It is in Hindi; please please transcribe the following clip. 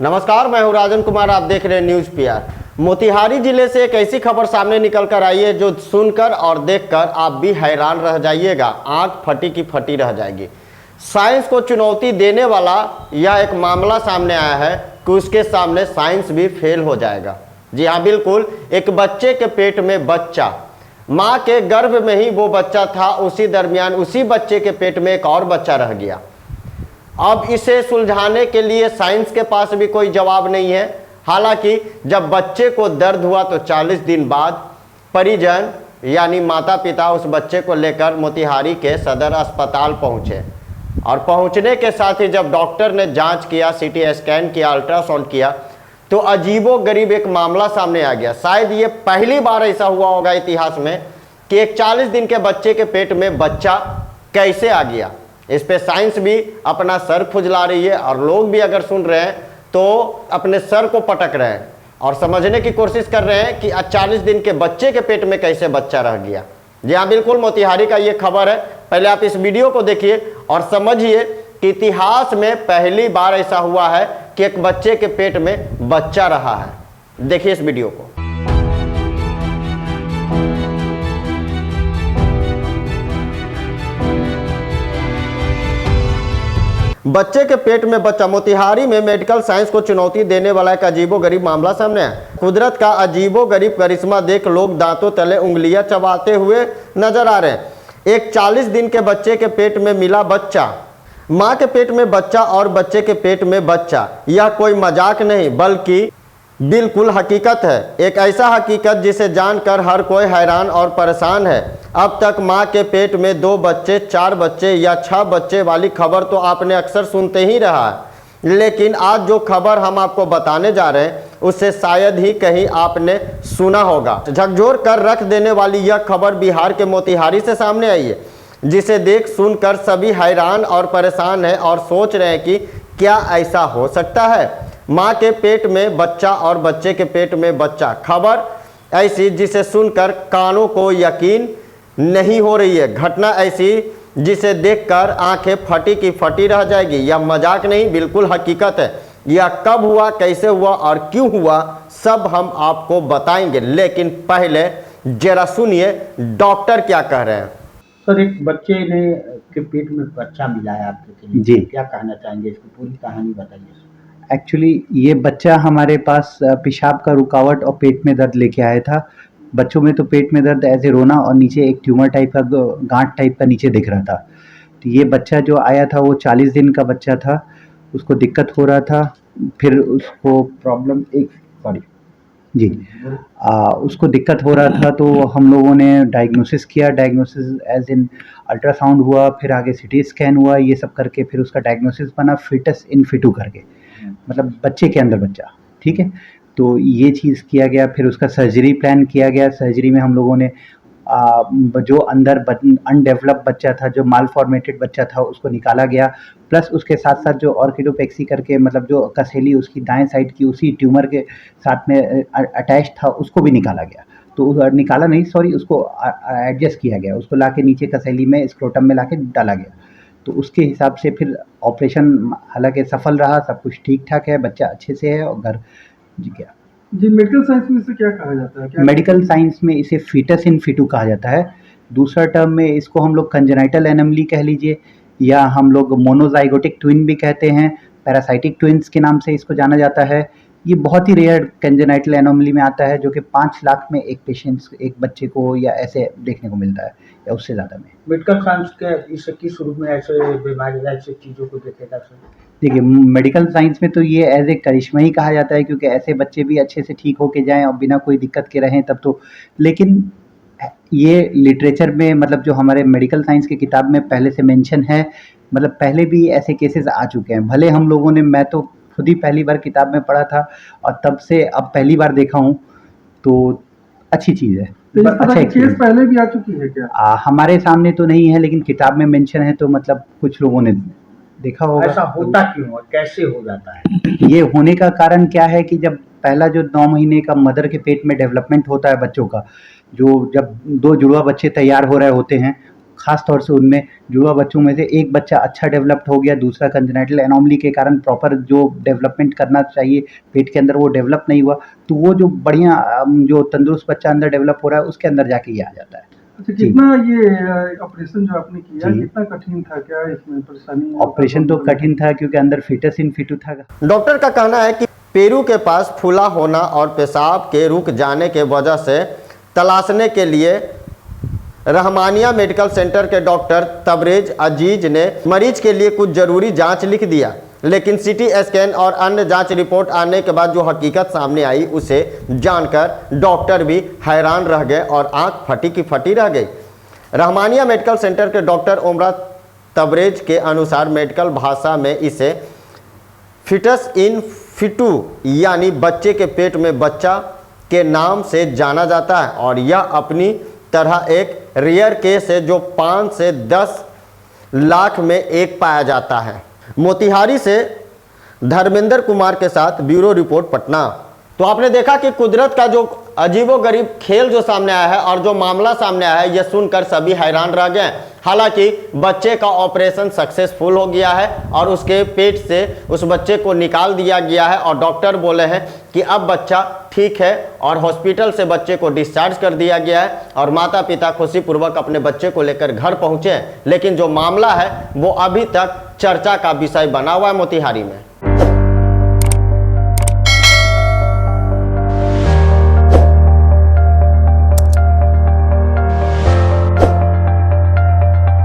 नमस्कार, मैं हूं राजन कुमार। आप देख रहे हैं न्यूज़ पीआर। मोतिहारी जिले से एक ऐसी खबर सामने निकल कर आई है जो सुनकर और देखकर आप भी हैरान रह जाइएगा, आंख फटी की फटी रह जाएगी। साइंस को चुनौती देने वाला यह एक मामला सामने आया है कि उसके सामने साइंस भी फेल हो जाएगा। जी हाँ, बिल्कुल, एक बच्चे के पेट में बच्चा, माँ के गर्भ में ही वो बच्चा था, उसी दरमियान उसी बच्चे के पेट में एक और बच्चा रह गया। अब इसे सुलझाने के लिए साइंस के पास भी कोई जवाब नहीं है। हालांकि जब बच्चे को दर्द हुआ तो 40 दिन बाद परिजन यानी माता पिता उस बच्चे को लेकर मोतिहारी के सदर अस्पताल पहुंचे और पहुंचने के साथ ही जब डॉक्टर ने जांच किया, सीटी स्कैन किया, अल्ट्रासाउंड किया तो अजीबोगरीब एक मामला सामने आ गया। शायद ये पहली बार ऐसा हुआ होगा इतिहास में कि एक 40 दिन के बच्चे के पेट में बच्चा कैसे आ गया। इस पे साइंस भी अपना सर खुजला रही है और लोग भी अगर सुन रहे हैं तो अपने सर को पटक रहे हैं और समझने की कोशिश कर रहे हैं कि 40 दिन के बच्चे के पेट में कैसे बच्चा रह गया। जी हाँ, बिल्कुल, मोतिहारी का ये खबर है। पहले आप इस वीडियो को देखिए और समझिए कि इतिहास में पहली बार ऐसा हुआ है कि एक बच्चे के पेट में बच्चा रहा है। देखिए इस वीडियो को। बच्चे के पेट में बच्चा, मोतिहारी में मेडिकल साइंस को चुनौती देने वाला एक अजीबोगरीब मामला सामने आया। कुदरत का अजीबोगरीब करिश्मा देख लोग दांतों तले उंगलियां चबाते हुए नजर आ रहे हैं। एक 40 दिन के बच्चे के पेट में मिला बच्चा, मां के पेट में बच्चा और बच्चे के पेट में बच्चा। यह कोई मजाक नहीं बल्कि बिल्कुल हकीकत है। एक ऐसा हकीकत जिसे जानकर हर कोई हैरान और परेशान है। अब तक मां के पेट में 2 बच्चे, 4 बच्चे या 6 बच्चे वाली खबर तो आपने अक्सर सुनते ही रहा है, लेकिन आज जो खबर हम आपको बताने जा रहे हैं उससे शायद ही कहीं आपने सुना होगा। झकझोर कर रख देने वाली यह खबर बिहार के मोतिहारी से सामने आई है, जिसे देख सुनकर सभी हैरान और परेशान हैं और सोच रहे हैं कि क्या ऐसा हो सकता है। माँ के पेट में बच्चा और बच्चे के पेट में बच्चा, खबर ऐसी जिसे सुनकर कानों को यकीन नहीं हो रही है। घटना ऐसी जिसे देखकर आंखें फटी की फटी रह जाएगी। यह मजाक नहीं, बिल्कुल हकीकत है। यह कब हुआ, कैसे हुआ और क्यों हुआ, सब हम आपको बताएंगे, लेकिन पहले जरा सुनिए डॉक्टर क्या कह रहे हैं। सर, एक बच्चे ने के पेट में बच्चा मिला है आपके लिए जी, क्या कहना चाहेंगे, इसकी पूरी कहानी बताइए। एक्चुअली ये बच्चा हमारे पास पेशाब का रुकावट और पेट में दर्द लेके आया था। बच्चों में तो पेट में दर्द ऐसे रोना और नीचे एक ट्यूमर टाइप का गांठ टाइप का नीचे दिख रहा था। तो ये बच्चा जो आया था वो 40 दिन का बच्चा था, उसको दिक्कत हो रहा था। फिर उसको प्रॉब्लम जी उसको दिक्कत हो रहा था तो हम लोगों ने डायग्नोसिस किया। डायग्नोसिस एज इन अल्ट्रासाउंड हुआ, फिर आगे सिटी स्कैन हुआ, ये सब करके फिर उसका डायग्नोसिस बना फिटस इन फिटू करके, मतलब बच्चे के अंदर बच्चा। ठीक है, तो ये चीज़ किया गया। फिर उसका सर्जरी प्लान किया गया। सर्जरी में हम लोगों ने जो अंदर अनडेवलप बच्चा था, जो माल फॉर्मेटेड बच्चा था, उसको निकाला गया। प्लस उसके साथ साथ जो ऑर्किडोपेक्सी करके, मतलब जो कसेली उसकी दाएं साइड की उसी ट्यूमर के साथ में अटैच था, उसको भी निकाला गया। तो निकाला नहीं, सॉरी, उसको एडजस्ट किया गया, उसको लाके नीचे कसेली में स्क्रोटम में लाके डाला गया। तो उसके हिसाब से फिर ऑपरेशन हालांकि सफल रहा, सब कुछ ठीक ठाक है, बच्चा अच्छे से है और घर जी गया। जी, मेडिकल साइंस में इसे क्या कहा जाता है? मेडिकल साइंस में इसे फीटस इन फिटू कहा जाता है। दूसरा टर्म में इसको हम लोग कंजेनाइटल एनोमली कह लीजिए, या हम लोग मोनोजाइगोटिक ट्विन भी कहते हैं, पैरासाइटिक ट्विन्स के नाम से इसको जाना जाता है। ये बहुत ही रेयर कंजेनाइटल एनोमली में आता है, जो कि 5 लाख में एक पेशेंट्स, एक बच्चे को या ऐसे देखने को मिलता है या उससे ज़्यादा में। मेडिकल साइंस के इस किस रूप में ऐसे बीमारी ऐसे चीज़ों को देखेगा सर? देखिए, मेडिकल साइंस में तो ये एज ए करिश्मा ही कहा जाता है, क्योंकि ऐसे बच्चे भी अच्छे से ठीक होके जाएं और बिना कोई दिक्कत के रहें तब तो। लेकिन ये लिटरेचर में, मतलब जो हमारे मेडिकल साइंस की किताब में पहले से मेंशन है, मतलब पहले भी ऐसे केसेस आ चुके हैं। भले हम लोगों ने, मैं तो खुद ही पहली बार किताब में पढ़ा था और तब से अब पहली बार देखा हूँ, तो अच्छी चीज़ है। तो अच्छा, केस पहले भी आ चुकी है क्या? हमारे सामने तो नहीं है, लेकिन किताब में मेंशन है, तो मतलब कुछ लोगों ने देखा होगा। ऐसा होता क्यों है, कैसे हो जाता है? ये होने का कारण क्या है कि जब पहला जो 9 महीने का मदर के पेट में डेवलपमेंट होता है बच्चों का, जो जब 2 जुड़वा बच्चे तैयार हो रहे होते हैं, खास तौर से उनमें जुड़वा बच्चों में से एक बच्चा अच्छा डेवलप्ड हो गया, दूसरा कंजेनाइटल एनोमली के कारण प्रॉपर जो डेवलपमेंट करना चाहिए पेट के अंदर वो डेवलप नहीं हुआ, तो वो जो बढ़िया जो तंदुरुस्त बच्चा अंदर डेवलप हो रहा है उसके अंदर जाके ये आ जाता है। अच्छा, कितना ये ऑपरेशन जो आपने किया कितना कठिन था, क्या इसमें परेशानी? ऑपरेशन तो कठिन था क्योंकि अंदर फीटस इन फिटू था। डॉक्टर का कहना है कि पेरू के पास फूला होना और पेशाब के रुक जाने के वजह से तलाशने के लिए रहमानिया मेडिकल सेंटर के डॉक्टर तबरेज अजीज ने मरीज के लिए कुछ जरूरी जांच लिख दिया, लेकिन सीटी स्कैन और अन्य जांच रिपोर्ट आने के बाद जो हकीकत सामने आई उसे जानकर डॉक्टर भी हैरान रह गए और आंख फटी की फटी रह गई। रहमानिया मेडिकल सेंटर के डॉक्टर उमरा तबरेज के अनुसार मेडिकल भाषा में इसे फिटस इन फिटू यानी बच्चे के पेट में बच्चा के नाम से जाना जाता है और यह अपनी तरह एक रेयर केस है जो 5 से 10 लाख में एक पाया जाता है। मोतिहारी से धर्मेंद्र कुमार के साथ ब्यूरो रिपोर्ट पटना। तो आपने देखा कि कुदरत का जो अजीबोगरीब खेल जो सामने आया है और जो मामला सामने आया है, यह सुनकर सभी हैरान रह गए। हालांकि बच्चे का ऑपरेशन सक्सेसफुल हो गया है और उसके पेट से उस बच्चे को निकाल दिया गया है और डॉक्टर बोले हैं कि अब बच्चा ठीक है और हॉस्पिटल से बच्चे को डिस्चार्ज कर दिया गया है और माता पिता खुशीपूर्वक अपने बच्चे को लेकर घर पहुंचे। लेकिन जो मामला है वो अभी तक चर्चा का विषय बना हुआ है मोतिहारी में।